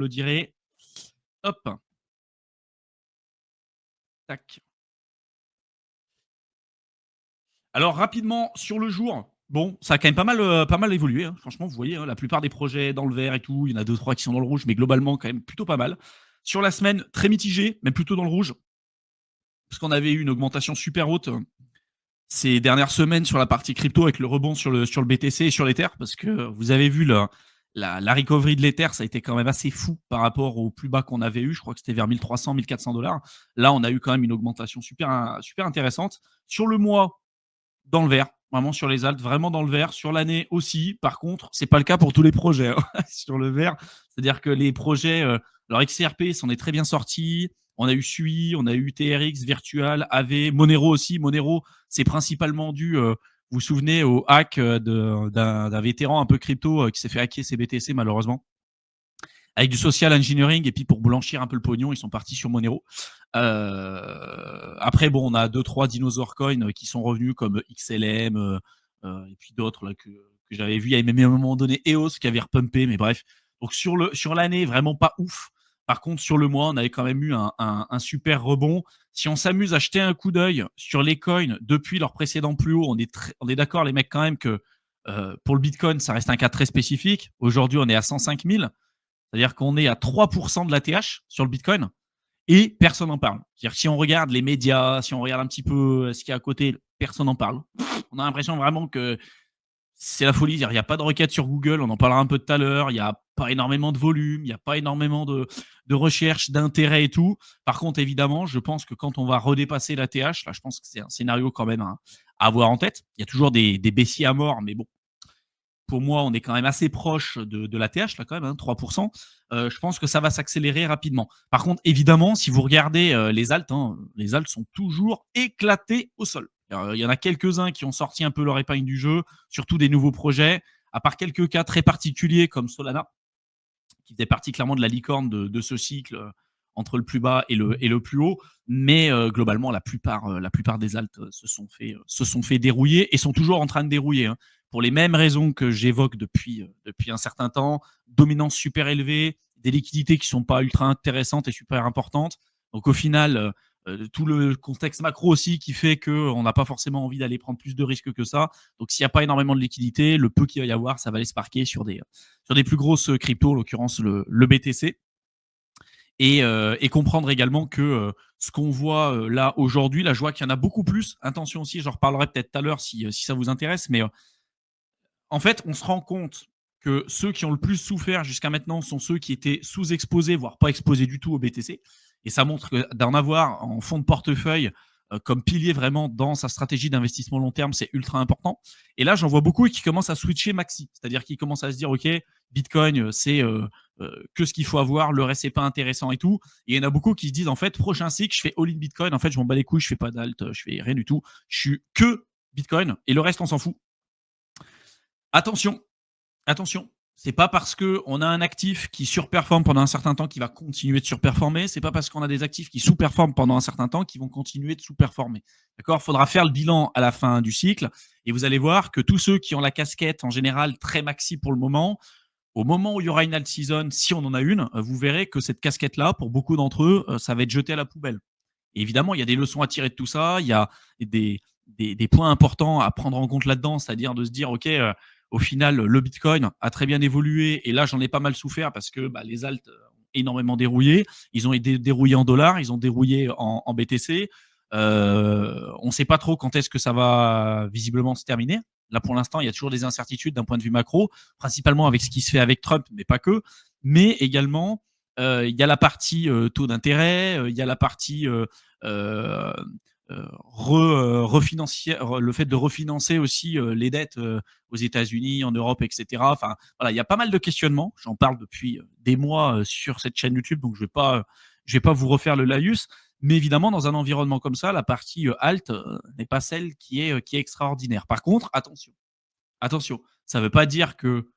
le dirai. Hop, tac. Alors rapidement sur le jour, bon, ça a quand même pas mal évolué, hein. Franchement, vous voyez, hein, la plupart des projets dans le vert et tout, il y en a deux trois qui sont dans le rouge, mais globalement quand même plutôt pas mal. Sur la semaine, très mitigé, même plutôt dans le rouge, parce qu'on avait eu une augmentation super haute ces dernières semaines sur la partie crypto avec le rebond sur le BTC et sur l'Ether, parce que vous avez vu la recovery de l'Ether, ça a été quand même assez fou par rapport au plus bas qu'on avait eu. Je crois que c'était vers 1300, 1400 $. Là, on a eu quand même une augmentation super intéressante. Sur le mois, dans le vert, vraiment sur les altes, vraiment dans le vert. Sur l'année aussi, par contre, c'est pas le cas pour tous les projets hein. Sur le vert. C'est-à-dire que les projets, alors XRP s'en est très bien sorti. On a eu SUI, on a eu TRX, Virtual, AV, Monero aussi. Monero, c'est principalement dû, vous vous souvenez, au hack d'un vétéran un peu crypto qui s'est fait hacker ses BTC malheureusement avec du social engineering et puis pour blanchir un peu le pognon, ils sont partis sur Monero. Après, bon, on a deux trois dinosaures coins qui sont revenus comme XLM et puis d'autres là que j'avais vu. Il y avait même à un moment donné EOS qui avait repumpé, mais bref. Donc sur l'année, vraiment pas ouf. Par contre, sur le mois, on avait quand même eu un super rebond. Si on s'amuse à jeter un coup d'œil sur les coins depuis leur précédent plus haut, on est d'accord les mecs quand même que pour le Bitcoin, ça reste un cas très spécifique. Aujourd'hui, on est à 105 000. C'est-à-dire qu'on est à 3% de l'ATH sur le Bitcoin et personne n'en parle. C'est-à-dire que si on regarde les médias, si on regarde un petit peu ce qu'il y a à côté, personne n'en parle. On a l'impression vraiment que c'est la folie. Il n'y a pas de requête sur Google, on en parlera un peu tout à l'heure. Il n'y a pas énormément de volume, il n'y a pas énormément de recherche, d'intérêt et tout. Par contre, évidemment, je pense que quand on va redépasser l'ATH, là, je pense que c'est un scénario quand même à avoir en tête. Il y a toujours des baissiers à mort, mais bon, pour moi, on est quand même assez proche de l'ATH, là, quand même, hein, 3%. Je pense que ça va s'accélérer rapidement. Par contre, évidemment, si vous regardez les alts sont toujours éclatés au sol. Il y en a quelques-uns qui ont sorti un peu leur épingle du jeu, surtout des nouveaux projets, à part quelques cas très particuliers comme Solana, qui faisait partie clairement de la licorne de ce cycle entre le plus bas et le plus haut. Mais globalement, la plupart des alts se sont fait dérouiller et sont toujours en train de dérouiller. Hein, pour les mêmes raisons que j'évoque depuis un certain temps. Dominance super élevée, des liquidités qui ne sont pas ultra intéressantes et super importantes. Donc au final, tout le contexte macro aussi qui fait qu'on n'a pas forcément envie d'aller prendre plus de risques que ça. Donc s'il n'y a pas énormément de liquidités, le peu qu'il va y avoir, ça va aller se parquer sur des plus grosses cryptos, en l'occurrence le BTC. Et comprendre également que ce qu'on voit là aujourd'hui, là je vois qu'il y en a beaucoup plus. Attention aussi, j'en reparlerai peut-être tout à l'heure si ça vous intéresse, mais en fait, on se rend compte que ceux qui ont le plus souffert jusqu'à maintenant sont ceux qui étaient sous-exposés, voire pas exposés du tout au BTC. Et ça montre que d'en avoir en fond de portefeuille comme pilier vraiment dans sa stratégie d'investissement long terme, c'est ultra important. Et là, j'en vois beaucoup qui commencent à switcher maxi, c'est-à-dire qu'ils commencent à se dire, OK, Bitcoin, c'est que ce qu'il faut avoir, le reste, c'est pas intéressant et tout. Et il y en a beaucoup qui se disent, en fait, prochain cycle, je fais all-in Bitcoin, en fait, je m'en bats les couilles, je fais pas d'alt, je fais rien du tout, je suis que Bitcoin et le reste, on s'en fout. Attention, attention, c'est pas parce qu'on a un actif qui surperforme pendant un certain temps qu'il va continuer de surperformer. C'est pas parce qu'on a des actifs qui sous-performent pendant un certain temps qu'ils vont continuer de sous-performer. D'accord ? Il faudra faire le bilan à la fin du cycle et vous allez voir que tous ceux qui ont la casquette en général très maxi pour le moment, au moment où il y aura une alt season, si on en a une, vous verrez que cette casquette-là, pour beaucoup d'entre eux, ça va être jeté à la poubelle. Et évidemment, il y a des leçons à tirer de tout ça. Il y a des points importants à prendre en compte là-dedans, c'est-à-dire de se dire, OK, au final, le Bitcoin a très bien évolué. Et là, j'en ai pas mal souffert parce que les alts ont énormément dérouillé. Ils ont été dérouillés en dollars, ils ont dérouillé en BTC. On ne sait pas trop quand est-ce que ça va visiblement se terminer. Là, pour l'instant, il y a toujours des incertitudes d'un point de vue macro, principalement avec ce qui se fait avec Trump, mais pas que. Mais également, il y a la partie taux d'intérêt, il y a la partie euh, le fait de refinancer aussi les dettes aux États-Unis, en Europe, etc. Enfin, voilà, il y a pas mal de questionnements. J'en parle depuis des mois sur cette chaîne YouTube, donc je vais pas vous refaire le laïus. Mais évidemment, dans un environnement comme ça, la partie alt n'est pas celle qui est extraordinaire. Par contre, attention, ça ne veut pas dire que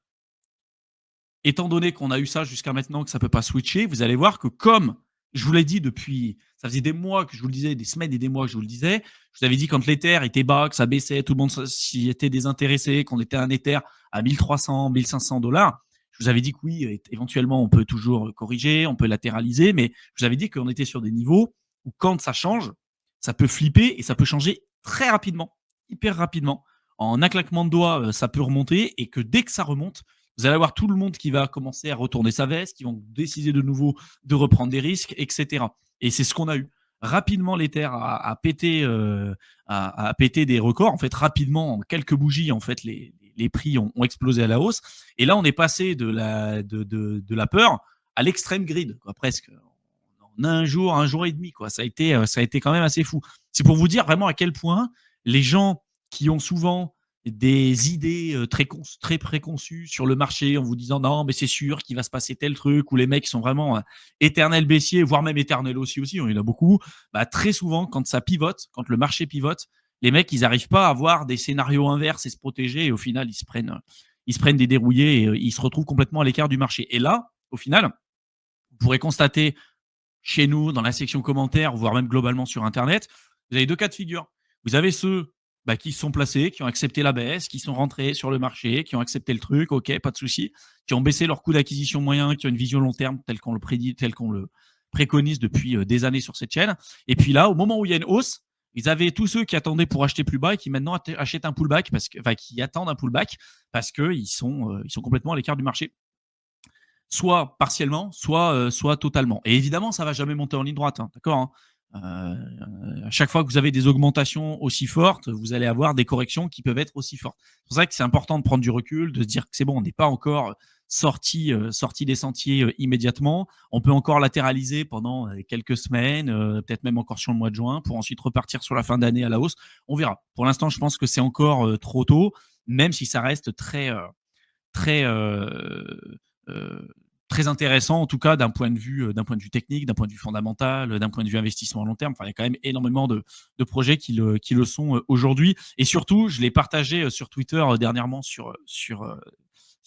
étant donné qu'on a eu ça jusqu'à maintenant, que ça ne peut pas switcher, vous allez voir que comme je vous l'ai dit depuis, ça faisait des mois que je vous le disais, des semaines et des mois que je vous le disais, je vous avais dit quand l'Ether était bas, que ça baissait, tout le monde s'y était désintéressé, qu'on était un Ether à 1300, 1500 $, Je vous avais dit que oui, éventuellement, on peut toujours corriger, on peut latéraliser, mais je vous avais dit qu'on était sur des niveaux où quand ça change, ça peut flipper et ça peut changer très rapidement, hyper rapidement. En un claquement de doigts, ça peut remonter et que dès que ça remonte, vous allez avoir tout le monde qui va commencer à retourner sa veste, qui vont décider de nouveau de reprendre des risques, etc. Et c'est ce qu'on a eu. Rapidement, l'Ether a pété, a pété des records. En fait, rapidement, en quelques bougies, en fait, les prix ont explosé à la hausse. Et là, on est passé de la peur à l'extrême grid, quoi, presque. En un jour et demi, quoi. Ça a été quand même assez fou. C'est pour vous dire vraiment à quel point les gens qui ont souvent des idées très préconçues sur le marché en vous disant non, mais c'est sûr qu'il va se passer tel truc, ou les mecs qui sont vraiment éternels baissiers, voire même éternels aussi, il y en a beaucoup. Bah, très souvent, quand ça pivote, quand le marché pivote, les mecs, ils n'arrivent pas à avoir des scénarios inverses et se protéger. Et au final, ils se prennent des dérouillés et ils se retrouvent complètement à l'écart du marché. Et là, au final, vous pourrez constater chez nous, dans la section commentaires, voire même globalement sur Internet, vous avez deux cas de figure. Vous avez ceux qui se sont placés, qui ont accepté la baisse, qui sont rentrés sur le marché, qui ont accepté le truc, ok, pas de souci, qui ont baissé leur coût d'acquisition moyen, qui ont une vision long terme tel qu'on le prédit, tel qu'on le préconise depuis des années sur cette chaîne. Et puis là, au moment où il y a une hausse, ils avaient tous ceux qui attendaient pour acheter plus bas et qui maintenant achètent un pullback, qui attendent un pullback parce qu'ils ils sont complètement à l'écart du marché, soit partiellement, soit totalement. Et évidemment, ça va jamais monter en ligne droite, hein, d'accord, hein. À chaque fois que vous avez des augmentations aussi fortes, vous allez avoir des corrections qui peuvent être aussi fortes. C'est pour ça que c'est important de prendre du recul, de se dire que c'est bon, on n'est pas encore sorti des sentiers immédiatement. On peut encore latéraliser pendant quelques semaines, peut-être même encore sur le mois de juin, pour ensuite repartir sur la fin d'année à la hausse. On verra. Pour l'instant, je pense que c'est encore trop tôt, même si ça reste très euh, très intéressant, en tout cas d'un point de vue technique, d'un point de vue fondamental, d'un point de vue investissement à long terme. Enfin, il y a quand même énormément de projets qui le sont aujourd'hui. Et surtout, je l'ai partagé sur Twitter dernièrement sur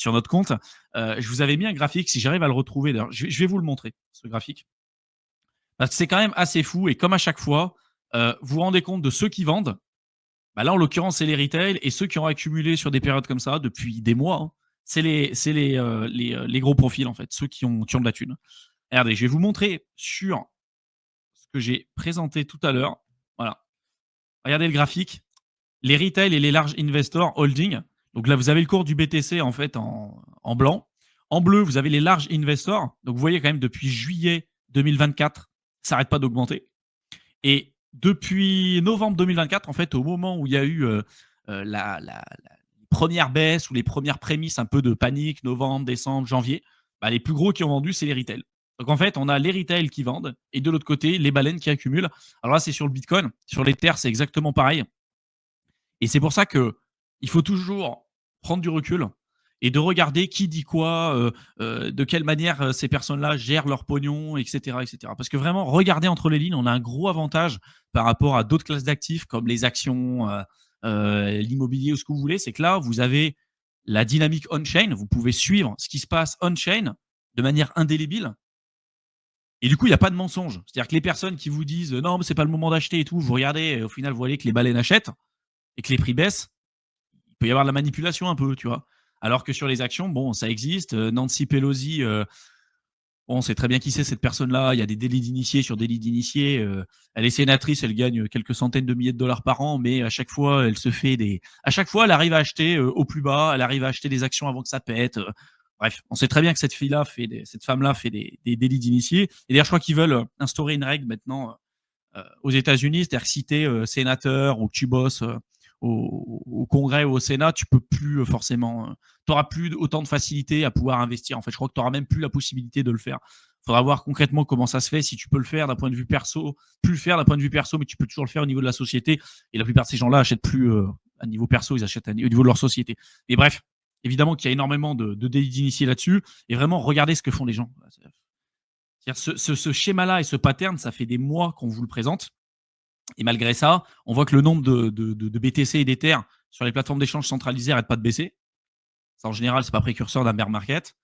notre compte. Je vous avais mis un graphique, si j'arrive à le retrouver, d'ailleurs, je vais vous le montrer, ce graphique. Parce que c'est quand même assez fou. Et comme à chaque fois, vous vous rendez compte de ceux qui vendent. Bah là, en l'occurrence, c'est les retail et ceux qui ont accumulé sur des périodes comme ça depuis des mois, hein, c'est les gros profils, en fait, ceux qui ont de la thune. Regardez, je vais vous montrer sur ce que j'ai présenté tout à l'heure. Voilà. Regardez le graphique. Les retail et les large investors holding. Donc là, vous avez le cours du BTC en fait en blanc. En bleu, vous avez les large investors. Donc vous voyez quand même depuis juillet 2024, ça n'arrête pas d'augmenter. Et depuis novembre 2024, en fait, au moment où il y a eu la première baisse ou les premières prémices un peu de panique, novembre, décembre, janvier, bah, les plus gros qui ont vendu, c'est les retail. Donc en fait, on a les retail qui vendent et de l'autre côté, les baleines qui accumulent. Alors là, c'est sur le Bitcoin. Sur l'Ether, c'est exactement pareil. Et c'est pour ça que il faut toujours prendre du recul et de regarder qui dit quoi, de quelle manière ces personnes-là gèrent leur pognon, etc., etc. Parce que vraiment, regarder entre les lignes, on a un gros avantage par rapport à d'autres classes d'actifs comme les actions, l'immobilier ou ce que vous voulez. C'est que là, vous avez la dynamique on-chain. Vous pouvez suivre ce qui se passe on-chain de manière indélébile. Et du coup, il n'y a pas de mensonge. C'est-à-dire que les personnes qui vous disent non, mais c'est pas le moment d'acheter et tout, vous regardez, et au final, vous voyez que les baleines achètent et que les prix baissent, il peut y avoir de la manipulation un peu, tu vois. Alors que sur les actions, bon, ça existe. Nancy Pelosi, on sait très bien qui c'est cette personne-là. Il y a des délits d'initiés sur délits d'initiés. Elle est sénatrice, elle gagne quelques centaines de milliers de dollars par an, mais à chaque fois, à chaque fois, elle arrive à acheter au plus bas. Elle arrive à acheter des actions avant que ça pète. Bref, on sait très bien que cette femme-là fait des délits d'initiés. Et d'ailleurs, je crois qu'ils veulent instaurer une règle maintenant aux États-Unis, c'est-à-dire que si tu es sénateur ou que tu bosses au Congrès ou au Sénat, tu peux plus forcément, tu n'auras plus autant de facilité à pouvoir investir. En fait, je crois que tu n'auras même plus la possibilité de le faire. Il faudra voir concrètement comment ça se fait, si tu peux le faire d'un point de vue perso, plus le faire d'un point de vue perso, mais tu peux toujours le faire au niveau de la société. Et la plupart de ces gens-là achètent plus à niveau perso, ils achètent au niveau de leur société. Et bref, évidemment qu'il y a énormément de délits d'initiés là-dessus. Et vraiment, regardez ce que font les gens. Ce schéma-là et ce pattern, ça fait des mois qu'on vous le présente. Et malgré ça, on voit que le nombre de BTC et d'Ether sur les plateformes d'échange centralisées n'arrête pas de baisser. Ça, en général, ce n'est pas précurseur d'un bear market.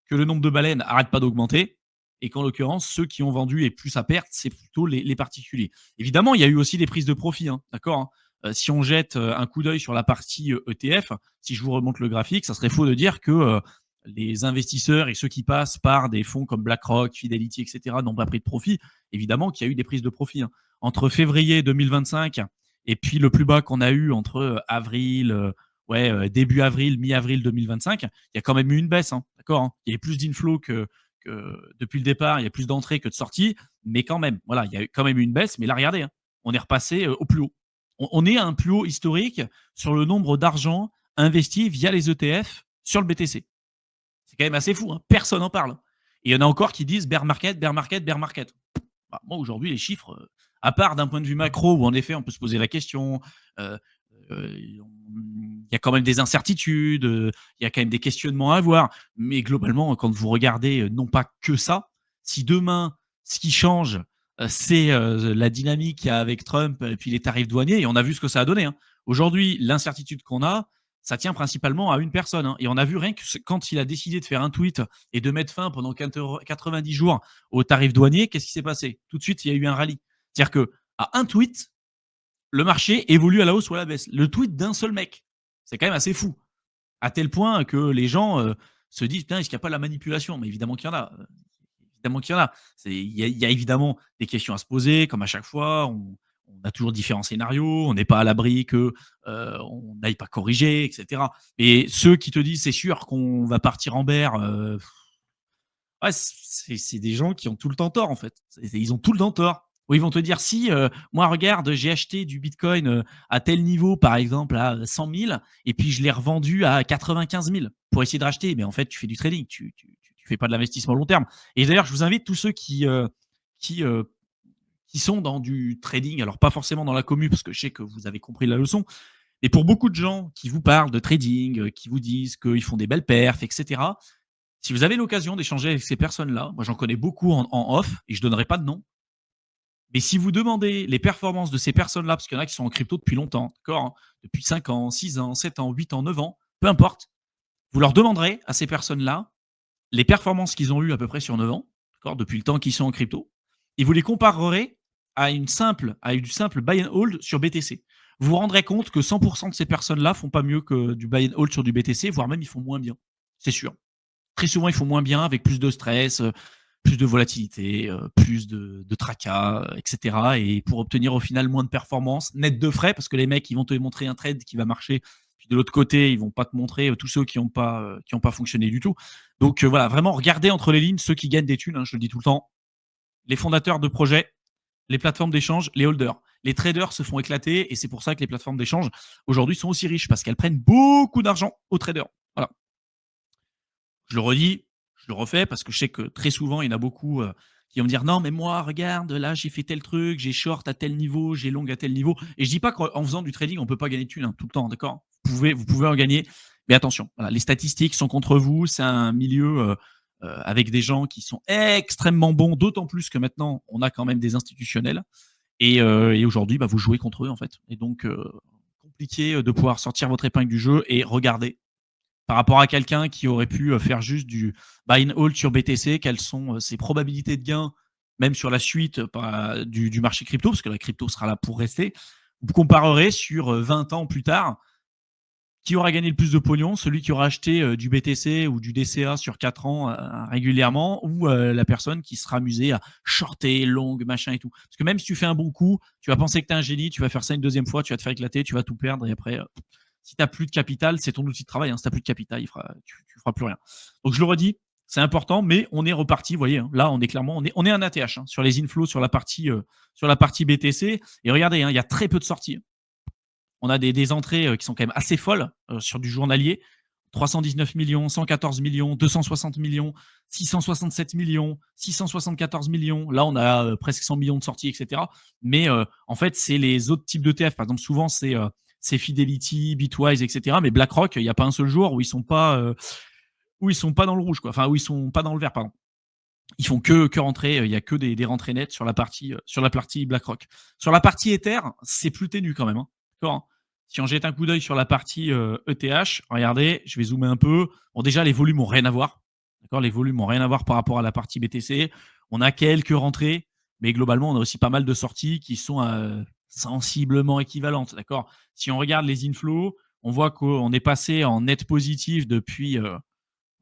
Que le nombre de baleines n'arrête pas d'augmenter. Et qu'en l'occurrence, ceux qui ont vendu et plus à perte, c'est plutôt les particuliers. Évidemment, il y a eu aussi des prises de profit. Hein, d'accord, hein. Si on jette un coup d'œil sur la partie ETF, si je vous remonte le graphique, ça serait faux de dire que les investisseurs et ceux qui passent par des fonds comme BlackRock, Fidelity, et cetera, n'ont pas pris de profit. Évidemment qu'il y a eu des prises de profit, hein. Entre février 2025 et puis le plus bas qu'on a eu entre avril, début avril, mi-avril 2025, il y a quand même eu une baisse, hein, d'accord, hein. Il y a eu plus d'inflow que depuis le départ, il y a plus d'entrées que de sorties, mais quand même, voilà, il y a quand même eu une baisse. Mais là, regardez, hein, on est repassé au plus haut. On est à un plus haut historique sur le nombre d'argent investi via les ETF sur le BTC. C'est quand même assez fou, hein. Personne n'en parle. Et il y en a encore qui disent bear market, bear market, bear market. Bah, moi, aujourd'hui, les chiffres, à part d'un point de vue macro, où en effet, on peut se poser la question, euh, il y a quand même des incertitudes, il y a quand même des questionnements à avoir. Mais globalement, quand vous regardez non pas que ça, si demain, ce qui change, c'est la dynamique qu'il y a avec Trump et puis les tarifs douaniers, et on a vu ce que ça a donné, hein. Aujourd'hui, l'incertitude qu'on a, ça tient principalement à une personne, hein. Et on a vu rien que quand il a décidé de faire un tweet et de mettre fin pendant 90 jours aux tarifs douaniers, qu'est-ce qui s'est passé? Tout de suite, il y a eu un rallye. C'est-à-dire que à un tweet, le marché évolue à la hausse ou à la baisse. Le tweet d'un seul mec. C'est quand même assez fou. À tel point que les gens se disent, putain, est-ce qu'il n'y a pas de la manipulation? Mais évidemment qu'il y en a. Évidemment qu'il y en a. Il y a évidemment des questions à se poser, comme à chaque fois. On a toujours différents scénarios. On n'est pas à l'abri que on n'aille pas corriger, etc. Et ceux qui te disent, c'est sûr qu'on va partir en bear, ouais, c'est des gens qui ont tout le temps tort, en fait. Ils ont tout le temps tort. Ou ils vont te dire, si, moi, regarde, j'ai acheté du bitcoin à tel niveau, par exemple, à 100 000, et puis je l'ai revendu à 95 000 pour essayer de racheter. Mais en fait, tu fais du trading, tu fais pas de l'investissement long terme. Et d'ailleurs, je vous invite, tous ceux qui, euh, qui sont dans du trading, alors pas forcément dans la commu, parce que je sais que vous avez compris la leçon, mais pour beaucoup de gens qui vous parlent de trading, qui vous disent qu'ils font des belles perfs, etc., si vous avez l'occasion d'échanger avec ces personnes-là, moi j'en connais beaucoup en off et je ne donnerai pas de nom, mais si vous demandez les performances de ces personnes-là, parce qu'il y en a qui sont en crypto depuis longtemps, d'accord, hein, depuis 5 ans, 6 ans, 7 ans, 8 ans, 9 ans, peu importe, vous leur demanderez à ces personnes-là les performances qu'ils ont eues à peu près sur 9 ans, d'accord, depuis le temps qu'ils sont en crypto, et vous les comparerez à du simple buy and hold sur BTC. Vous vous rendrez compte que 100% de ces personnes-là font pas mieux que du buy and hold sur du BTC, voire même ils font moins bien. C'est sûr. Très souvent, ils font moins bien avec plus de stress, plus de volatilité, plus de tracas, etc. Et pour obtenir au final moins de performance, net de frais, parce que les mecs, ils vont te montrer un trade qui va marcher. Puis de l'autre côté, ils vont pas te montrer tous ceux qui ont pas fonctionné du tout. Donc voilà, vraiment, regardez entre les lignes ceux qui gagnent des thunes, hein, je le dis tout le temps. Les fondateurs de projets, les plateformes d'échange, les holders. Les traders se font éclater et c'est pour ça que les plateformes d'échange aujourd'hui sont aussi riches parce qu'elles prennent beaucoup d'argent aux traders. Voilà. Je le redis, je le refais parce que je sais que très souvent, il y en a beaucoup qui vont me dire non, mais moi, regarde, là, j'ai fait tel truc, j'ai short à tel niveau, j'ai long à tel niveau. Et je dis pas qu'en faisant du trading, on peut pas gagner de thunes tout le temps, d'accord, vous pouvez en gagner, mais attention, voilà, les statistiques sont contre vous. C'est un milieu avec des gens qui sont extrêmement bons, d'autant plus que maintenant, on a quand même des institutionnels. Et aujourd'hui, bah, vous jouez contre eux, en fait. Et donc, compliqué de pouvoir sortir votre épingle du jeu et regarder par rapport à quelqu'un qui aurait pu faire juste du buy and hold sur BTC, quelles sont ses probabilités de gain, même sur la suite du marché crypto, parce que la crypto sera là pour rester. Vous comparerez sur 20 ans plus tard, qui aura gagné le plus de pognon, celui qui aura acheté du BTC ou du DCA sur 4 ans régulièrement, ou la personne qui sera amusée à shorter, long, machin et tout. Parce que même si tu fais un bon coup, tu vas penser que tu es un génie, tu vas faire ça une deuxième fois, tu vas te faire éclater, tu vas tout perdre, et après, si tu n'as plus de capital, c'est ton outil de travail, hein. Si tu n'as plus de capital, tu ne feras plus rien. Donc je le redis, c'est important, mais on est reparti, vous voyez, hein, là on est clairement, on est un ATH hein, sur les inflows, sur la partie BTC, et regardez, hein, il y a très peu de sorties. On a des entrées qui sont quand même assez folles sur du journalier. 319 millions, 114 millions, 260 millions, 667 millions, 674 millions. Là, on a presque 100 millions de sorties, etc. Mais en fait, c'est les autres types d'ETF. Par exemple, souvent, c'est Fidelity, Bitwise, etc. Mais BlackRock, il n'y a pas un seul jour où ils sont pas dans le rouge, quoi. Enfin, où ils sont pas dans le vert, pardon. Ils font que rentrer. Il y a que des rentrées nettes sur la partie BlackRock. Sur la partie Ether, c'est plus ténu quand même, hein. D'accord, hein. Si on jette un coup d'œil sur la partie ETH, regardez, je vais zoomer un peu. Bon, déjà, les volumes n'ont rien à voir. D'accord, les volumes n'ont rien à voir par rapport à la partie BTC. On a quelques rentrées, mais globalement, on a aussi pas mal de sorties qui sont sensiblement équivalentes. D'accord. Si on regarde les inflows, on voit qu'on est passé en net positif depuis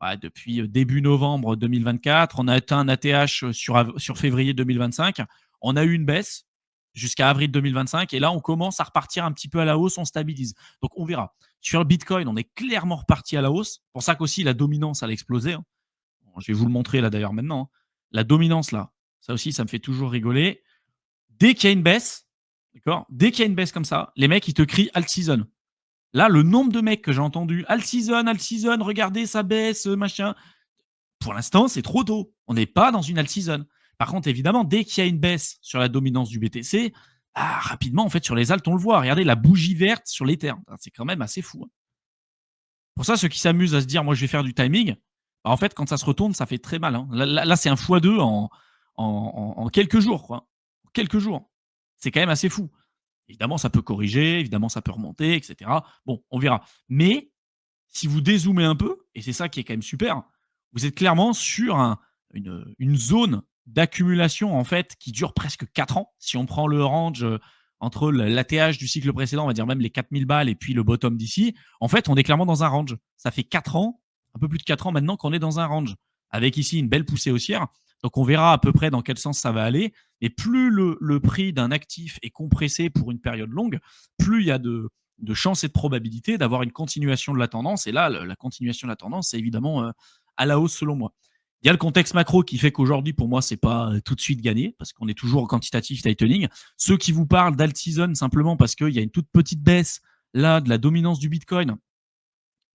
ouais, depuis début novembre 2024. On a atteint un ATH sur février 2025. On a eu une baisse jusqu'à avril 2025. Et là, on commence à repartir un petit peu à la hausse, on stabilise. Donc, on verra. Sur le Bitcoin, on est clairement reparti à la hausse. C'est pour ça qu'aussi la dominance, elle a explosé, hein. Bon, je vais vous le montrer là d'ailleurs maintenant, hein. La dominance là, ça aussi, ça me fait toujours rigoler. Dès qu'il y a une baisse, d'accord, dès qu'il y a une baisse comme ça, les mecs, ils te crient alt season. Là, le nombre de mecs que j'ai entendu, alt season, regardez, ça baisse, machin. Pour l'instant, c'est trop tôt. On n'est pas dans une alt season. Par contre, évidemment, dès qu'il y a une baisse sur la dominance du BTC, rapidement, en fait, sur les alts, on le voit. Regardez la bougie verte sur l'Ether. C'est quand même assez fou, hein. Pour ça, ceux qui s'amusent à se dire, moi, je vais faire du timing, bah, en fait, quand ça se retourne, ça fait très mal, hein. Là, c'est un x2 en quelques jours, quoi. Quelques jours. C'est quand même assez fou. Évidemment, ça peut corriger, évidemment, ça peut remonter, etc. Bon, on verra. Mais si vous dézoomez un peu, et c'est ça qui est quand même super, vous êtes clairement sur une zone d'accumulation en fait qui dure presque 4 ans. Si on prend le range entre l'ATH du cycle précédent, on va dire même les 4000 balles et puis le bottom d'ici, en fait, on est clairement dans un range. Ça fait 4 ans, un peu plus de 4 ans maintenant qu'on est dans un range, avec ici une belle poussée haussière. Donc on verra à peu près dans quel sens ça va aller. Et plus le prix d'un actif est compressé pour une période longue, plus il y a de chances et de probabilités d'avoir une continuation de la tendance. Et là, la continuation de la tendance, c'est évidemment à la hausse selon moi. Il y a le contexte macro qui fait qu'aujourd'hui, pour moi, c'est pas tout de suite gagné parce qu'on est toujours en quantitative tightening. Ceux qui vous parlent d'alt season simplement parce qu'il y a une toute petite baisse là de la dominance du Bitcoin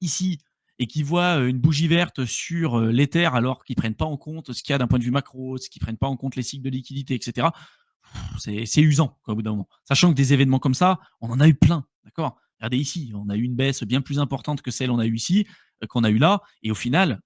ici et qui voient une bougie verte sur l'Ether alors qu'ils prennent pas en compte ce qu'il y a d'un point de vue macro, ce qu'ils prennent pas en compte les cycles de liquidité, etc. C'est usant quoi, au bout d'un moment. Sachant que des événements comme ça, on en a eu plein, d'accord. Regardez ici, on a eu une baisse bien plus importante que celle qu'on a eu ici, qu'on a eu là, et au final,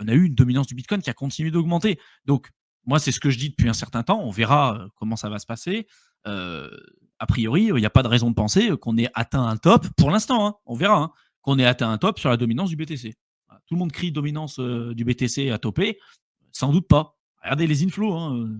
on a eu une dominance du Bitcoin qui a continué d'augmenter. Donc, moi, c'est ce que je dis depuis un certain temps. On verra comment ça va se passer. Euh, a priori, il n'y a pas de raison de penser qu'on ait atteint un top pour l'instant, hein. On verra, hein, qu'on ait atteint un top sur la dominance du BTC. Voilà. Tout le monde crie dominance du BTC à topper. Sans doute pas. Regardez les inflows, hein.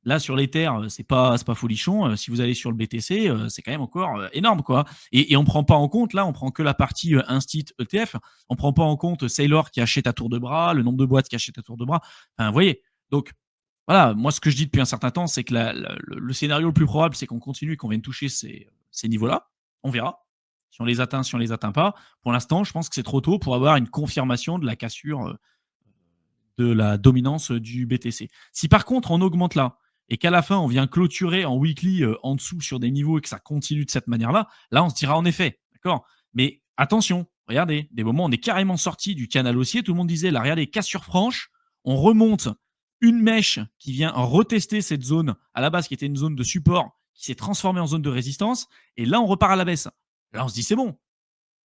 Là, sur l'Ether, c'est pas folichon. Si vous allez sur le BTC, c'est quand même encore énorme, quoi. Et on prend pas en compte, là, on prend que la partie Instit ETF. On prend pas en compte Sailor qui achète à tour de bras, le nombre de boîtes qui achètent à tour de bras. Enfin, vous voyez. Donc, voilà, moi, ce que je dis depuis un certain temps, c'est que le scénario le plus probable, c'est qu'on continue et qu'on vienne toucher ces niveaux-là. On verra si on les atteint, si on les atteint pas. Pour l'instant, je pense que c'est trop tôt pour avoir une confirmation de la cassure de la dominance du BTC. Si par contre on augmente là et qu'à la fin on vient clôturer en weekly en dessous sur des niveaux et que ça continue de cette manière-là, là on se dira en effet, d'accord. Mais attention, regardez, des moments on est carrément sorti du canal haussier, tout le monde disait là, regardez, cassure franche, on remonte une mèche qui vient retester cette zone à la base qui était une zone de support qui s'est transformée en zone de résistance et là on repart à la baisse. Là on se dit c'est bon,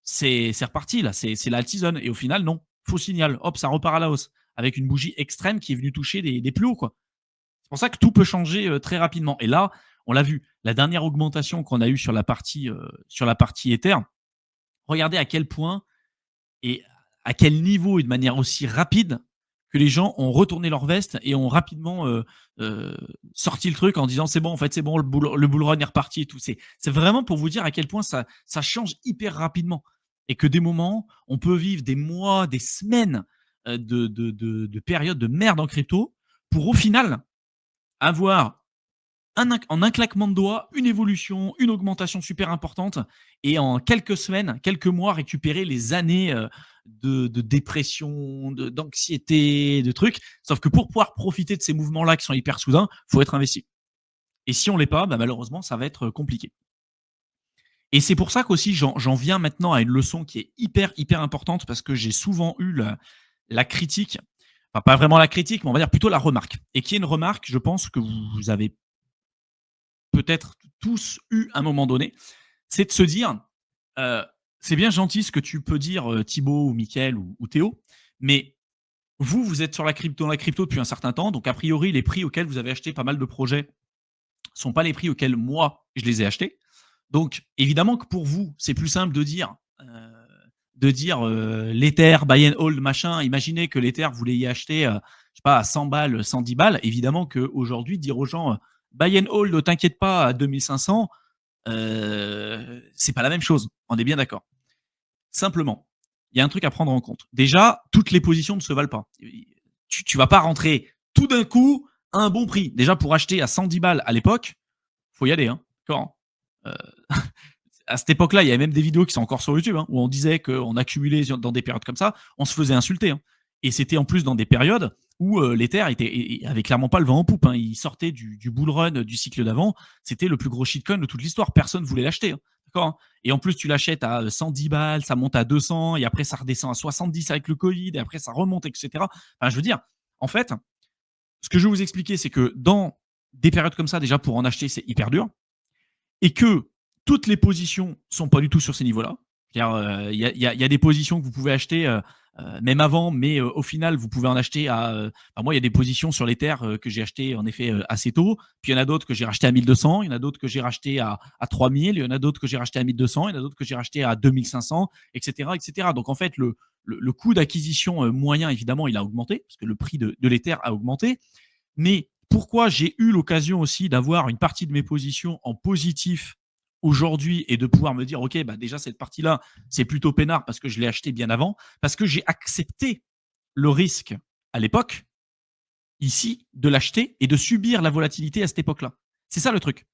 c'est reparti là, c'est la season. Et au final, non. Faux signal. Hop, ça repart à la hausse. Avec une bougie extrême qui est venue toucher des plus hauts, quoi. C'est pour ça que tout peut changer très rapidement. Et là, on l'a vu, la dernière augmentation qu'on a eue sur la partie Ether, regardez à quel point et à quel niveau et de manière aussi rapide que les gens ont retourné leur veste et ont rapidement euh, sorti le truc en disant c'est bon, en fait, c'est bon, le bull run est reparti et tout. C'est vraiment pour vous dire à quel point ça change hyper rapidement et que des moments, on peut vivre des mois, des semaines de périodes de merde en crypto pour au final avoir en un claquement de doigts, une évolution, une augmentation super importante, et en quelques semaines, quelques mois, récupérer les années de dépression, d'anxiété, de trucs. Sauf que pour pouvoir profiter de ces mouvements-là qui sont hyper soudains, il faut être investi. Et si on ne l'est pas, bah, malheureusement, ça va être compliqué. Et c'est pour ça qu'aussi, j'en viens maintenant à une leçon qui est hyper, hyper importante, parce que j'ai souvent eu la critique, enfin pas vraiment la critique, mais on va dire plutôt la remarque. Et qui est une remarque, je pense que vous avez peut-être tous eu à un moment donné, c'est de se dire, c'est bien gentil ce que tu peux dire, Thibaut ou Mickaël ou Théo, mais vous êtes sur dans la crypto depuis un certain temps, donc a priori, les prix auxquels vous avez acheté pas mal de projets sont pas les prix auxquels moi, je les ai achetés. Donc, évidemment que pour vous, c'est plus simple de dire l'Ether, buy and hold, machin. Imaginez que l'Ether, vous l'ayez acheté, je sais pas, à 100 balles, 110 balles. Évidemment qu'aujourd'hui, dire aux gens, buy and hold, ne t'inquiète pas, à 2500, c'est pas la même chose. On est bien d'accord. Simplement, il y a un truc à prendre en compte. Déjà, toutes les positions ne se valent pas. Tu vas pas rentrer tout d'un coup à un bon prix. Déjà, pour acheter à 110 balles à l'époque, faut y aller. Hein. D'accord. Euh, à cette époque-là, il y avait même des vidéos qui sont encore sur YouTube, hein, où on disait qu'on accumulait dans des périodes comme ça, on se faisait insulter. Hein. Et c'était en plus dans des périodes où l'Ether avait clairement pas le vent en poupe. Hein. Il sortait du bull run du cycle d'avant. C'était le plus gros shitcoin de toute l'histoire. Personne ne voulait l'acheter. Hein. D'accord. Hein. Et en plus, tu l'achètes à 110 balles, ça monte à 200, et après, ça redescend à 70 avec le Covid, et après, ça remonte, etc. Enfin, je veux dire, en fait, ce que je vais vous expliquer, c'est que dans des périodes comme ça, déjà, pour en acheter, c'est hyper dur et que toutes les positions sont pas du tout sur ces niveaux-là. Il y a des positions que vous pouvez acheter même avant, mais au final, vous pouvez en acheter à. Moi, il y a des positions sur les terres que j'ai achetées en effet assez tôt. Puis il y en a d'autres que j'ai racheté à 1200, il y en a d'autres que j'ai racheté à 3000, il y en a d'autres que j'ai racheté à 1200, il y en a d'autres que j'ai racheté à 2500, etc., etc. Donc en fait, le coût d'acquisition moyen, évidemment, il a augmenté parce que le prix de l'Ether a augmenté. Mais pourquoi j'ai eu l'occasion aussi d'avoir une partie de mes positions en positif aujourd'hui et de pouvoir me dire, OK, bah déjà, cette partie-là, c'est plutôt peinard parce que je l'ai acheté bien avant, parce que j'ai accepté le risque à l'époque, ici, de l'acheter et de subir la volatilité à cette époque-là. C'est ça le truc.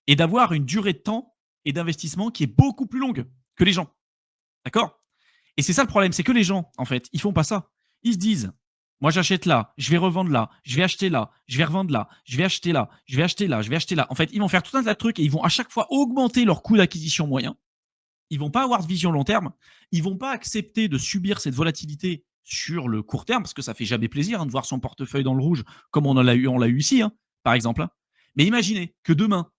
Et d'avoir une durée de temps et d'investissement qui est beaucoup plus longue que les gens. D'accord. Et c'est ça le problème, c'est que les gens, en fait, ils font pas ça. Ils se disent, moi j'achète là, je vais revendre là, je vais acheter là, je vais revendre là, je vais acheter là, je vais acheter là, je vais acheter là. En fait, ils vont faire tout un tas de trucs et ils vont à chaque fois augmenter leur coût d'acquisition moyen. Ils vont pas avoir de vision long terme. Ils vont pas accepter de subir cette volatilité sur le court terme parce que ça fait jamais plaisir hein, de voir son portefeuille dans le rouge comme on l'a eu ici, hein, par exemple. Hein. Mais imaginez que demain,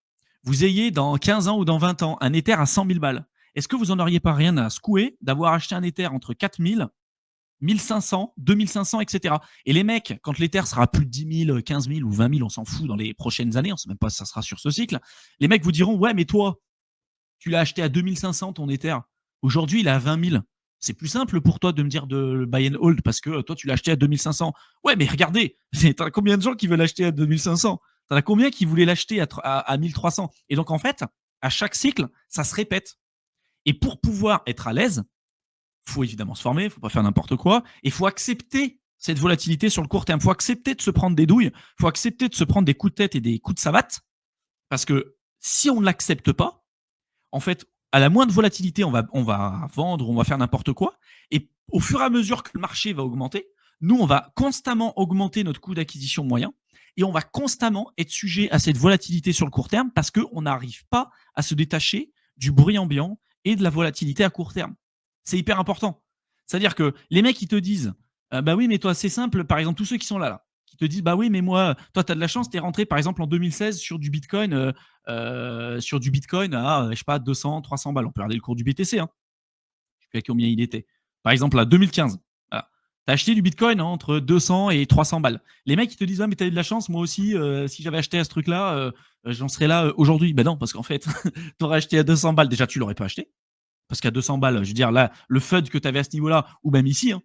vous ayez dans 15 ans ou dans 20 ans un Ether à 100 000 balles. Est-ce que vous en auriez pas rien à secouer d'avoir acheté un Ether entre 4 000, 1500, 2500, etc. Et les mecs, quand l'Ether sera plus de 10 000, 15 000 ou 20 000, on s'en fout dans les prochaines années, on ne sait même pas si ça sera sur ce cycle, les mecs vous diront, ouais, mais toi, tu l'as acheté à 2500 ton Ether. Aujourd'hui, il est à 20 000. C'est plus simple pour toi de me dire de buy and hold parce que toi, tu l'as acheté à 2500. Ouais, mais regardez, t'as combien de gens qui veulent l'acheter à 2500? T'en as combien qui voulaient l'acheter à 1300? Et donc, en fait, à chaque cycle, ça se répète. Et pour pouvoir être à l'aise, il faut évidemment se former, il ne faut pas faire n'importe quoi, et il faut accepter cette volatilité sur le court terme. Il faut accepter de se prendre des douilles, il faut accepter de se prendre des coups de tête et des coups de savate, parce que si on ne l'accepte pas, en fait, à la moindre volatilité, on va vendre, on va faire n'importe quoi. Et au fur et à mesure que le marché va augmenter, nous, on va constamment augmenter notre coût d'acquisition moyen et on va constamment être sujet à cette volatilité sur le court terme parce qu'on n'arrive pas à se détacher du bruit ambiant et de la volatilité à court terme. C'est hyper important. C'est-à-dire que les mecs, ils te disent bah oui, mais toi, c'est simple. Par exemple, tous ceux qui sont là, qui te disent bah oui, mais moi, toi, tu as de la chance, tu es rentré par exemple en 2016 sur du Bitcoin à, je sais pas, 200, 300 balles. On peut regarder le cours du BTC. Hein. Je sais plus à combien il était. Par exemple, à 2015. Voilà. Tu as acheté du Bitcoin hein, entre 200 et 300 balles. Les mecs, ils te disent, ah, mais tu as eu de la chance, moi aussi, si j'avais acheté à ce truc-là, j'en serais là aujourd'hui. Ben non, parce qu'en fait, tu aurais acheté à 200 balles. Déjà, tu l'aurais pas acheté. Parce qu'à 200 balles, je veux dire, là, le FUD que tu avais à ce niveau-là, ou même ici, hein,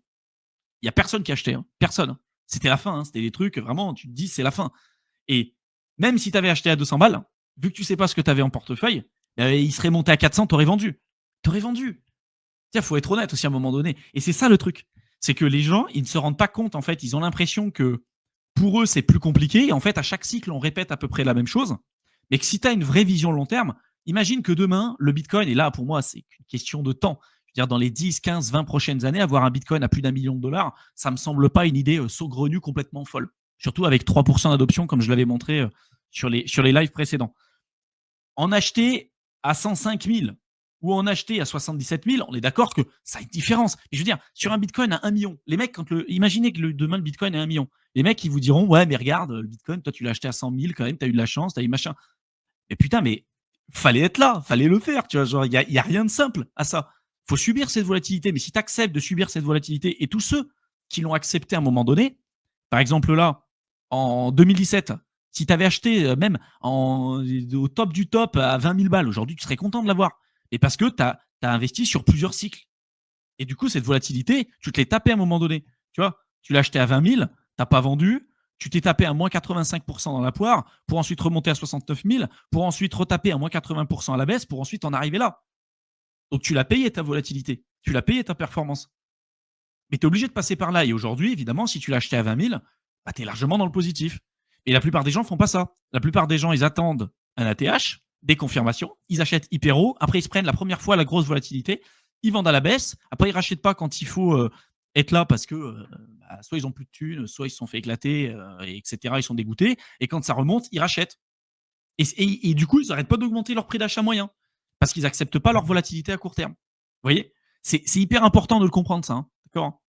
il n'y a personne qui achetait. Hein. Personne. Hein. C'était la fin. Hein. C'était des trucs, vraiment, tu te dis, c'est la fin. Et même si tu avais acheté à 200 balles, vu que tu sais pas ce que tu avais en portefeuille, il serait monté à 400, tu aurais vendu. Tu aurais vendu. Il faut être honnête aussi à un moment donné. Et c'est ça le truc. C'est que les gens, ils ne se rendent pas compte, en fait, ils ont l'impression que pour eux, c'est plus compliqué. Et en fait, à chaque cycle, on répète à peu près la même chose. Mais que si tu as une vraie vision long terme, imagine que demain, le Bitcoin, et là, pour moi, c'est une question de temps. Je veux dire, dans les 10, 15, 20 prochaines années, avoir un Bitcoin à plus d'1 million de dollars, ça me semble pas une idée saugrenue complètement folle. Surtout avec 3% d'adoption, comme je l'avais montré sur les lives précédents. En acheter à 105 000 ou en acheter à 77 000, on est d'accord que ça a une différence. Mais je veux dire, sur un Bitcoin à 1 million, les mecs, imaginez que demain le Bitcoin est à 1 million. Les mecs, ils vous diront, ouais, mais regarde, le Bitcoin, toi, tu l'as acheté à 100 000 quand même, tu as eu de la chance, tu as eu machin. Mais putain, mais fallait être là, fallait le faire, tu vois. Genre, il y a rien de simple à ça. Faut subir cette volatilité. Mais si tu acceptes de subir cette volatilité, et tous ceux qui l'ont accepté à un moment donné, par exemple là, en 2017, si tu avais acheté même au top du top à 20 000 balles, aujourd'hui, tu serais content de l'avoir. Et parce que tu as investi sur plusieurs cycles. Et du coup, cette volatilité, tu te l'es tapé à un moment donné. Tu vois, tu l'as acheté à 20 000, tu n'as pas vendu, tu t'es tapé à moins 85% dans la poire, pour ensuite remonter à 69 000, pour ensuite retaper à moins 80% à la baisse, pour ensuite en arriver là. Donc tu l'as payé ta volatilité, tu l'as payé ta performance. Mais tu es obligé de passer par là et aujourd'hui, évidemment, si tu l'as acheté à 20 000, bah, tu es largement dans le positif et la plupart des gens font pas ça. La plupart des gens, ils attendent un ATH, des confirmations, ils achètent hyper haut, après ils se prennent la première fois la grosse volatilité, ils vendent à la baisse, après ils rachètent pas quand il faut, être là parce que, bah, soit ils ont plus de thunes, soit ils se sont fait éclater, et cetera, ils sont dégoûtés et quand ça remonte, ils rachètent et du coup, ils n'arrêtent pas d'augmenter leur prix d'achat moyen parce qu'ils acceptent pas leur volatilité à court terme. Vous voyez? C'est hyper important de le comprendre ça, hein, d'accord?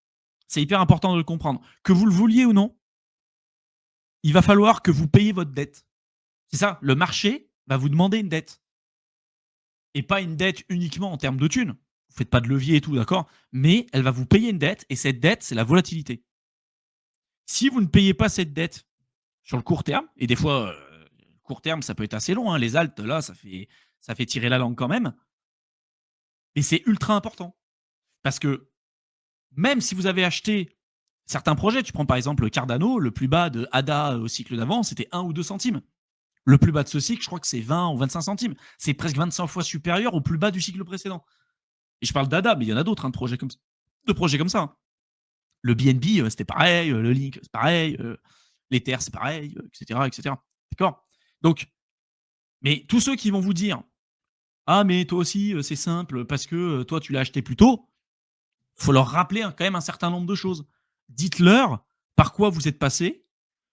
C'est hyper important de le comprendre. Que vous le vouliez ou non, il va falloir que vous payiez votre dette. C'est ça, le marché va vous demander une dette et pas une dette uniquement en termes de thunes. Vous faites pas de levier et tout, d'accord? Mais elle va vous payer une dette et cette dette, c'est la volatilité. Si vous ne payez pas cette dette sur le court terme, et des fois, court terme, ça peut être assez long, hein, les haltes, là, ça fait tirer la langue quand même, mais c'est ultra important. Parce que même si vous avez acheté certains projets, tu prends par exemple Cardano, le plus bas de ADA au cycle d'avant, c'était 1 ou 2 centimes. Le plus bas de ce cycle, je crois que c'est 20 ou 25 centimes. C'est presque 25 fois supérieur au plus bas du cycle précédent. Et je parle d'ADA, mais il y en a d'autres, hein, de projets comme ça, hein. Le BNB, c'était pareil, le Link, c'est pareil, l'Ether, c'est pareil, etc., etc. D'accord. Donc, mais tous ceux qui vont vous dire ah, mais toi aussi, c'est simple parce que toi, tu l'as acheté plus tôt, il faut leur rappeler quand même un certain nombre de choses. Dites-leur par quoi vous êtes passé,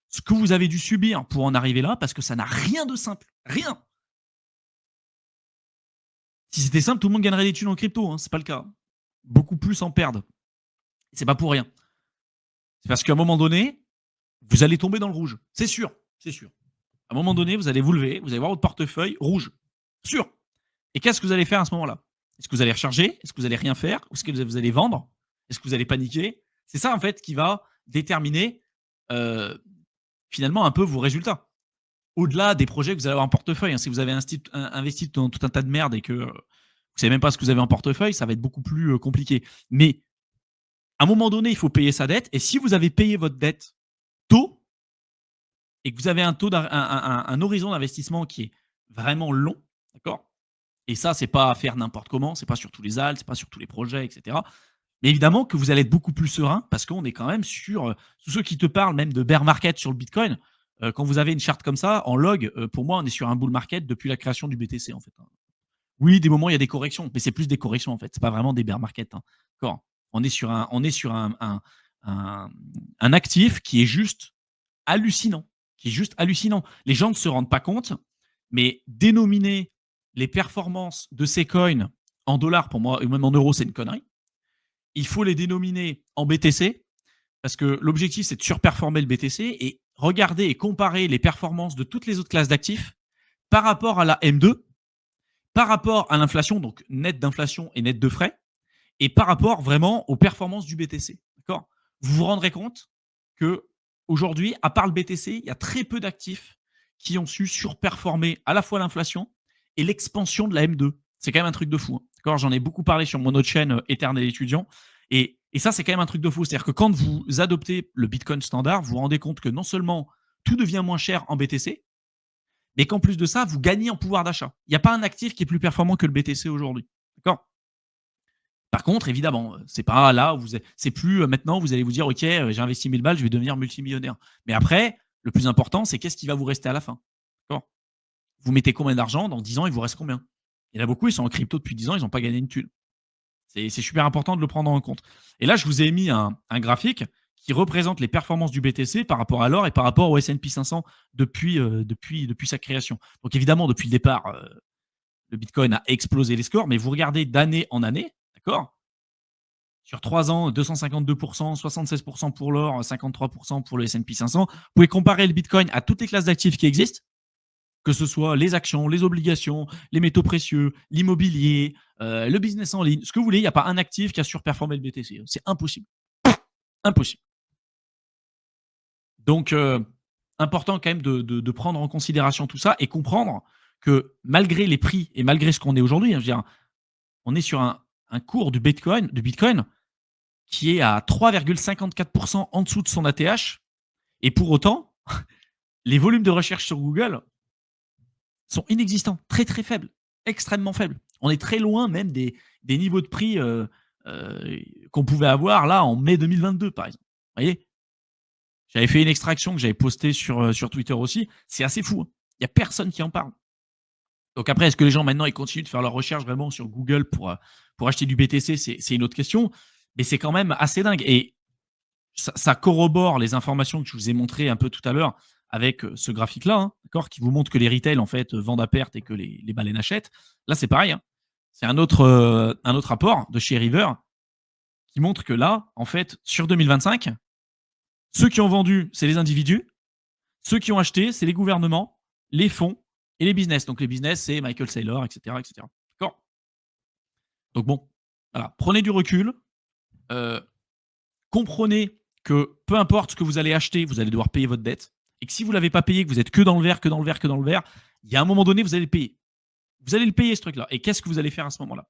ce que vous avez dû subir pour en arriver là, parce que ça n'a rien de simple. Rien. Si c'était simple, tout le monde gagnerait des thunes en crypto. Hein. C'est pas le cas. Beaucoup plus en perdent. C'est pas pour rien. C'est parce qu'à un moment donné, vous allez tomber dans le rouge. C'est sûr. C'est sûr. À un moment donné, vous allez vous lever, vous allez voir votre portefeuille rouge. Sûr. Et qu'est-ce que vous allez faire à ce moment-là? Est-ce que vous allez recharger? Est-ce que vous allez rien faire? Est-ce que vous allez vendre? Est-ce que vous allez paniquer? C'est ça, en fait, qui va déterminer euh, finalement un peu vos résultats. Au-delà des projets que vous allez avoir en portefeuille. Hein. Si vous avez investi dans tout un tas de merde et que vous ne savez même pas ce que vous avez en portefeuille, ça va être beaucoup plus compliqué. Mais à un moment donné, il faut payer sa dette. Et si vous avez payé votre dette tôt et que vous avez un horizon d'investissement qui est vraiment long, d'accord? Et ça, c'est pas à faire n'importe comment, c'est pas sur tous les ALT, c'est pas sur tous les projets, etc. Mais évidemment que vous allez être beaucoup plus serein parce qu'on est quand même sur tous ceux qui te parlent même de bear market sur le Bitcoin. Quand vous avez une charte comme ça en log, pour moi, on est sur un bull market depuis la création du BTC en fait. Hein. Oui, des moments il y a des corrections, mais c'est plus des corrections en fait. C'est pas vraiment des bear market. Hein. D'accord. On est sur un actif qui est juste hallucinant, qui est juste hallucinant. Les gens ne se rendent pas compte, mais dénominer les performances de ces coins en dollars, pour moi, ou même en euros, c'est une connerie. Il faut les dénominer en BTC, parce que l'objectif, c'est de surperformer le BTC et regarder et comparer les performances de toutes les autres classes d'actifs par rapport à la M2, par rapport à l'inflation, donc net d'inflation et net de frais, et par rapport vraiment aux performances du BTC. D'accord. Vous vous rendrez compte que aujourd'hui, à part le BTC, il y a très peu d'actifs qui ont su surperformer à la fois l'inflation et l'expansion de la M2. C'est quand même un truc de fou. Hein. D'accord. J'en ai beaucoup parlé sur mon autre chaîne Éternel étudiant. Et ça, c'est quand même un truc de fou. C'est-à-dire que quand vous adoptez le Bitcoin standard, vous vous rendez compte que non seulement tout devient moins cher en BTC, mais qu'en plus de ça, vous gagnez en pouvoir d'achat. Il n'y a pas un actif qui est plus performant que le BTC aujourd'hui. D'accord. Par contre, évidemment, c'est pas là où c'est plus maintenant, vous allez vous dire, OK, j'ai investi 1000 balles, je vais devenir multimillionnaire. Mais après, le plus important, c'est qu'est-ce qui va vous rester à la fin. D'accord. Vous mettez combien d'argent? Dans 10 ans, il vous reste combien? Il y en a beaucoup, ils sont en crypto depuis 10 ans, ils n'ont pas gagné une thune. C'est super important de le prendre en compte. Et là, je vous ai mis un graphique qui représente les performances du BTC par rapport à l'or et par rapport au S&P 500 depuis sa création. Donc évidemment, depuis le départ, le Bitcoin a explosé les scores, mais vous regardez d'année en année, d'accord. Sur 3 ans, 252%, 76% pour l'or, 53% pour le S&P 500. Vous pouvez comparer le Bitcoin à toutes les classes d'actifs qui existent, que ce soit les actions, les obligations, les métaux précieux, l'immobilier, le business en ligne, ce que vous voulez. Il n'y a pas un actif qui a surperformé le BTC. C'est impossible. Impossible. Donc, important quand même de prendre en considération tout ça et comprendre que malgré les prix et malgré ce qu'on est aujourd'hui, hein, je veux dire, on est sur un cours du Bitcoin qui est à 3,54% en dessous de son ATH. Et pour autant, les volumes de recherche sur Google sont inexistants, très très faibles, extrêmement faibles. On est très loin même des niveaux de prix qu'on pouvait avoir là en mai 2022, par exemple. Vous voyez? J'avais fait une extraction que j'avais postée sur Twitter aussi. C'est assez fou, hein. Il y a personne qui en parle. Donc après, est-ce que les gens maintenant ils continuent de faire leurs recherches vraiment sur Google pour acheter du BTC? C'est une autre question, mais c'est quand même assez dingue et ça corrobore les informations que je vous ai montrées un peu tout à l'heure avec, ce graphique-là, hein, d'accord? Qui vous montre que les retail en fait, vendent à perte et que les baleines achètent. Là, c'est pareil, hein. C'est un autre rapport de chez River qui montre que là, en fait, sur 2025, ceux qui ont vendu, c'est les individus. Ceux qui ont acheté, c'est les gouvernements, les fonds et les business. Donc les business, c'est Michael Saylor, et cetera, et cetera. D'accord? Donc bon, voilà, prenez du recul, heu, comprenez que peu importe ce que vous allez acheter, vous allez devoir payer votre dette et que si vous ne l'avez pas payé, que vous êtes que dans le vert, que dans le vert, que dans le vert, il y a un moment donné, vous allez le payer. Vous allez le payer ce truc-là. Et qu'est-ce que vous allez faire à ce moment-là?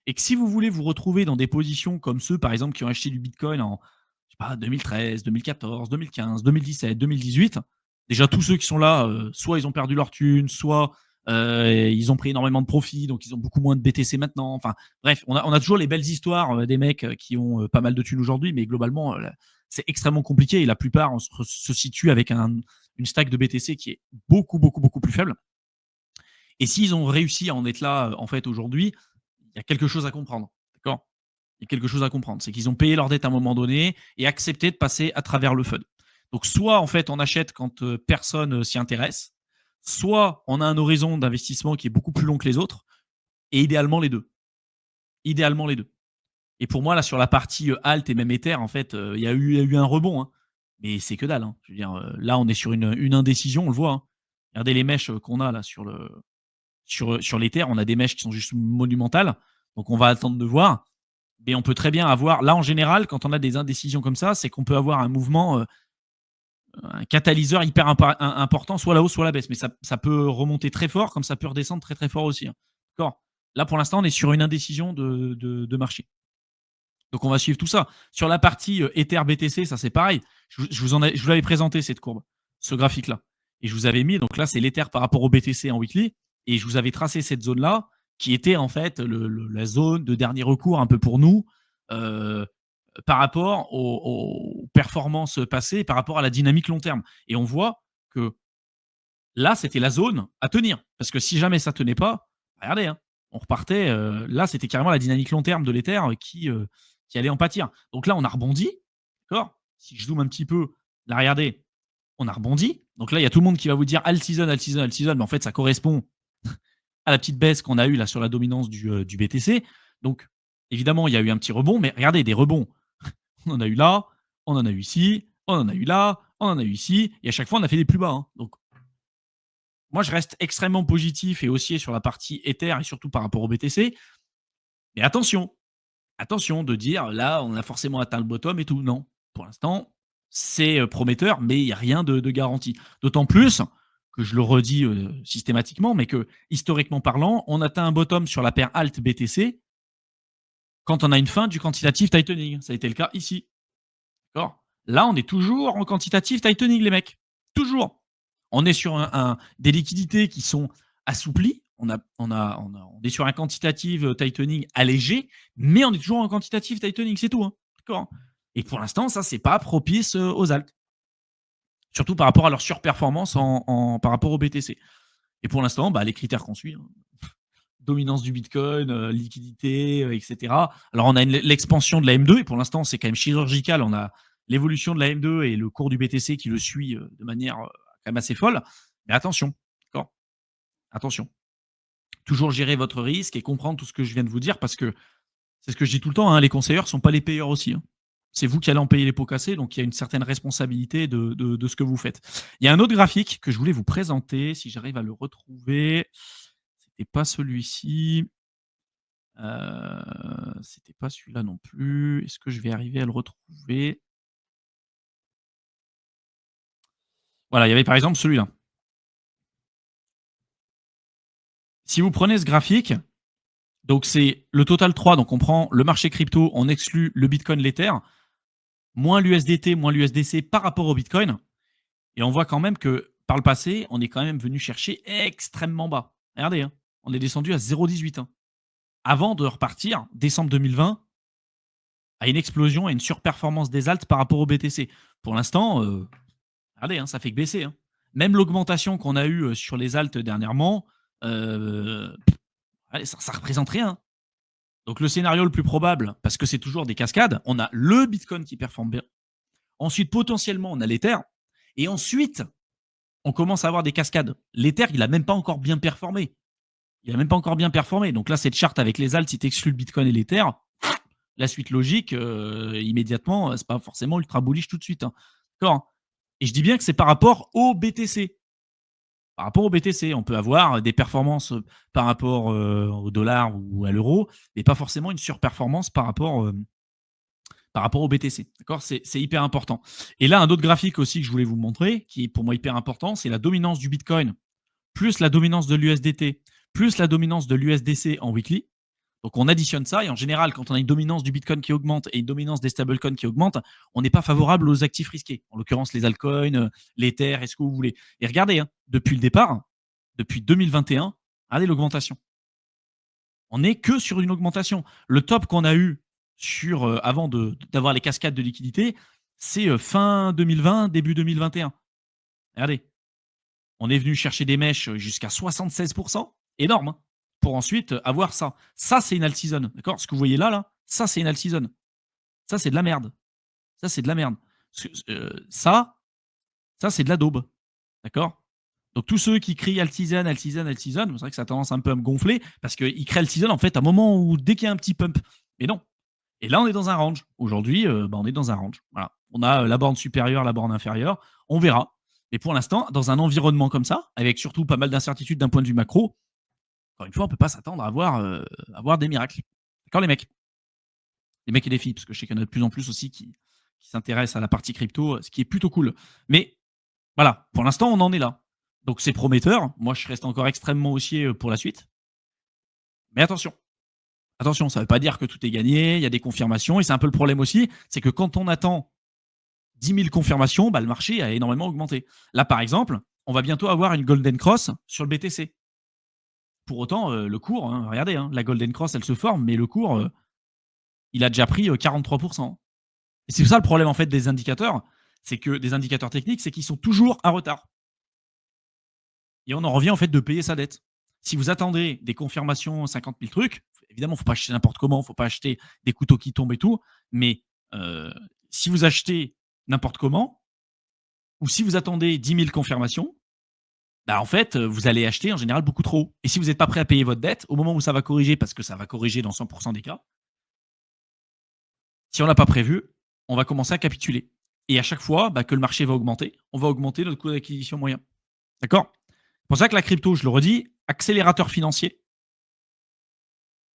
Et que si vous voulez vous retrouver dans des positions comme ceux, par exemple, qui ont acheté du Bitcoin en, je sais pas, 2013, 2014, 2015, 2017, 2018, déjà tous ceux qui sont là, soit ils ont perdu leur thune, soit ils ont pris énormément de profits, donc ils ont beaucoup moins de BTC maintenant. Enfin, bref, on a toujours les belles histoires des mecs qui ont pas mal de thunes aujourd'hui, mais globalement, c'est extrêmement compliqué et la plupart se situent avec une stack de BTC qui est beaucoup, beaucoup, beaucoup plus faible. Et s'ils ont réussi à en être là, en fait, aujourd'hui, il y a quelque chose à comprendre. D'accord? Il y a quelque chose à comprendre. C'est qu'ils ont payé leur dette à un moment donné et accepté de passer à travers le FUD. Donc, soit, en fait, on achète quand personne s'y intéresse, soit on a un horizon d'investissement qui est beaucoup plus long que les autres, et idéalement les deux. Idéalement les deux. Et pour moi, là, sur la partie alt et même Ether, en fait, il y a eu un rebond, hein. Mais c'est que dalle, hein. Je veux dire, là, on est sur une indécision, on le voit, hein. Regardez les mèches qu'on a là sur l'Ether, on a des mèches qui sont juste monumentales. Donc on va attendre de voir. Mais on peut très bien avoir, là en général, quand on a des indécisions comme ça, c'est qu'on peut avoir un mouvement, un catalyseur hyper important, soit la hausse, soit la baisse. Mais ça peut remonter très fort, comme ça peut redescendre très très fort aussi, hein. D'accord. Là pour l'instant, on est sur une indécision de marché. Donc on va suivre tout ça. Sur la partie Ether BTC, ça c'est pareil. Je vous l'avais présenté cette courbe, ce graphique-là. Et je vous avais mis, donc là c'est l'Ether par rapport au BTC en weekly. Et je vous avais tracé cette zone-là, qui était en fait la zone de dernier recours un peu pour nous, euh, par rapport aux performances passées, et par rapport à la dynamique long terme. Et on voit que là, c'était la zone à tenir. Parce que si jamais ça tenait pas, regardez, hein, on repartait. Là, c'était carrément la dynamique long terme de l'Ether qui allait en pâtir. Donc là, on a rebondi. D'accord. Si je zoome un petit peu, là, regardez, on a rebondi. Donc là, il y a tout le monde qui va vous dire alt season, alt season, alt season. Mais en fait, ça correspond à la petite baisse qu'on a eue là sur la dominance du BTC. Donc, évidemment, il y a eu un petit rebond. Mais regardez, des rebonds. On en a eu là, on en a eu ici, on en a eu là, on en a eu ici. Et à chaque fois, on a fait des plus bas, hein. Donc, moi, je reste extrêmement positif et haussier sur la partie Ether et surtout par rapport au BTC. Mais attention, attention de dire là, on a forcément atteint le bottom et tout. Non, pour l'instant, c'est prometteur, mais il n'y a rien de garanti. D'autant plus que je le redis systématiquement, mais que historiquement parlant, on atteint un bottom sur la paire alt BTC quand on a une fin du quantitative tightening. Ça a été le cas ici. D'accord. Là, on est toujours en quantitative tightening, les mecs. Toujours. On est sur des liquidités qui sont assouplies. On est sur un quantitative tightening allégé, mais on est toujours en quantitative tightening, c'est tout, hein. D'accord. Et pour l'instant, ça, c'est pas propice aux alts. Surtout par rapport à leur surperformance par rapport au BTC. Et pour l'instant, bah, les critères qu'on suit, hein, dominance du Bitcoin, liquidité, etc. Alors, on a l'expansion de la M2, et pour l'instant, c'est quand même chirurgical. On a l'évolution de la M2 et le cours du BTC qui le suit de manière quand même assez folle. Mais attention, d'accord. Attention. Toujours gérer votre risque et comprendre tout ce que je viens de vous dire, parce que c'est ce que je dis tout le temps, hein, les conseilleurs ne sont pas les payeurs aussi, hein. C'est vous qui allez en payer les pots cassés, donc il y a une certaine responsabilité de ce que vous faites. Il y a un autre graphique que je voulais vous présenter, si j'arrive à le retrouver. C'était pas celui-ci. C'était pas celui-là non plus. Est-ce que je vais arriver à le retrouver? Voilà, il y avait par exemple celui-là. Si vous prenez ce graphique, donc c'est le total 3, donc on prend le marché crypto, on exclut le Bitcoin, l'Ether, moins l'USDT, moins l'USDC par rapport au Bitcoin, et on voit quand même que par le passé, on est quand même venu chercher extrêmement bas. Regardez, hein, on est descendu à 0,18, hein, avant de repartir décembre 2020 à une explosion, à une surperformance des alts par rapport au BTC. Pour l'instant, regardez, hein, ça fait que baisser, hein. Même l'augmentation qu'on a eue, sur les alts dernièrement, heu, allez, ça représente rien. Donc le scénario le plus probable, parce que c'est toujours des cascades, on a le Bitcoin qui performe bien. Ensuite, potentiellement, on a l'Ether. Et ensuite, on commence à avoir des cascades. L'Ether, il a même pas encore bien performé. Il a même pas encore bien performé. Donc là, cette charte avec les alts, si tu exclus le Bitcoin et l'Ether, la suite logique, immédiatement, c'est pas forcément ultra bullish tout de suite, hein. D'accord. Et je dis bien que c'est par rapport au BTC. Par rapport au BTC, on peut avoir des performances par rapport au dollar ou à l'euro, mais pas forcément une surperformance par rapport au BTC. D'accord. C'est hyper important. Et là, un autre graphique aussi que je voulais vous montrer, qui est pour moi hyper important, c'est la dominance du Bitcoin, plus la dominance de l'USDT, plus la dominance de l'USDC en weekly. Donc on additionne ça et en général, quand on a une dominance du Bitcoin qui augmente et une dominance des stablecoins qui augmente, on n'est pas favorable aux actifs risqués. En l'occurrence, les altcoins, l'Ether, est-ce que vous voulez. Et regardez, hein, depuis le départ, depuis 2021, regardez l'augmentation. On n'est que sur une augmentation. Le top qu'on a eu avant d'avoir les cascades de liquidité, c'est fin 2020, début 2021. Regardez, on est venu chercher des mèches jusqu'à 76%, énorme, hein, pour ensuite avoir ça. Ça, c'est une alt season, d'accord. Ce que vous voyez là, ça, c'est une alt season. Ça, c'est de la merde. Ça, c'est de la merde. Ça, c'est de la daube, d'accord. Donc tous ceux qui crient alt season, alt season, alt season, c'est vrai que ça a tendance un peu à me gonfler parce qu'ils créent alt season en fait à un moment où dès qu'il y a un petit pump. Mais non. Et là, on est dans un range. Aujourd'hui, on est dans un range. Voilà. On a la borne supérieure, la borne inférieure. On verra. Mais pour l'instant, dans un environnement comme ça, avec surtout pas mal d'incertitudes d'un point de vue macro, encore une fois, on ne peut pas s'attendre à avoir des miracles. D'accord, les mecs. Les mecs et les filles, parce que je sais qu'il y en a de plus en plus aussi qui s'intéressent à la partie crypto, ce qui est plutôt cool. Mais voilà, pour l'instant, on en est là. Donc c'est prometteur. Moi, je reste encore extrêmement haussier pour la suite. Mais attention, attention, ça ne veut pas dire que tout est gagné. Il y a des confirmations. Et c'est un peu le problème aussi, c'est que quand on attend 10 000 confirmations, bah, le marché a énormément augmenté. Là, par exemple, on va bientôt avoir une Golden Cross sur le BTC. Pour autant, le cours, hein, regardez, hein, la Golden Cross, elle se forme, mais le cours, il a déjà pris 43%. Et c'est ça le problème en fait des indicateurs, c'est que des indicateurs techniques, c'est qu'ils sont toujours en retard. Et on en revient en fait de payer sa dette. Si vous attendez des confirmations, 50 000 trucs, évidemment, il ne faut pas acheter n'importe comment, il ne faut pas acheter des couteaux qui tombent et tout, mais si vous achetez n'importe comment, ou si vous attendez 10 000 confirmations, bah, en fait, vous allez acheter en général beaucoup trop haut. Et si vous n'êtes pas prêt à payer votre dette, au moment où ça va corriger, parce que ça va corriger dans 100% des cas, si on l'a pas prévu, on va commencer à capituler. Et à chaque fois bah, que le marché va augmenter, on va augmenter notre coût d'acquisition moyen. D'accord. C'est pour ça que la crypto, je le redis, accélérateur financier.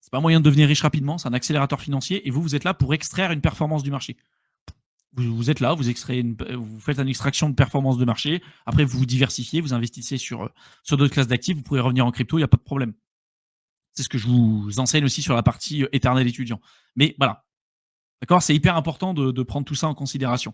C'est pas un moyen de devenir riche rapidement, c'est un accélérateur financier. Et vous, vous êtes là pour extraire une performance du marché. Vous êtes là, vous faites une extraction de performance de marché. Après, vous vous diversifiez, vous investissez sur d'autres classes d'actifs. Vous pourrez revenir en crypto, il n'y a pas de problème. C'est ce que je vous enseigne aussi sur la partie éternel étudiant. Mais voilà, d'accord, c'est hyper important de prendre tout ça en considération.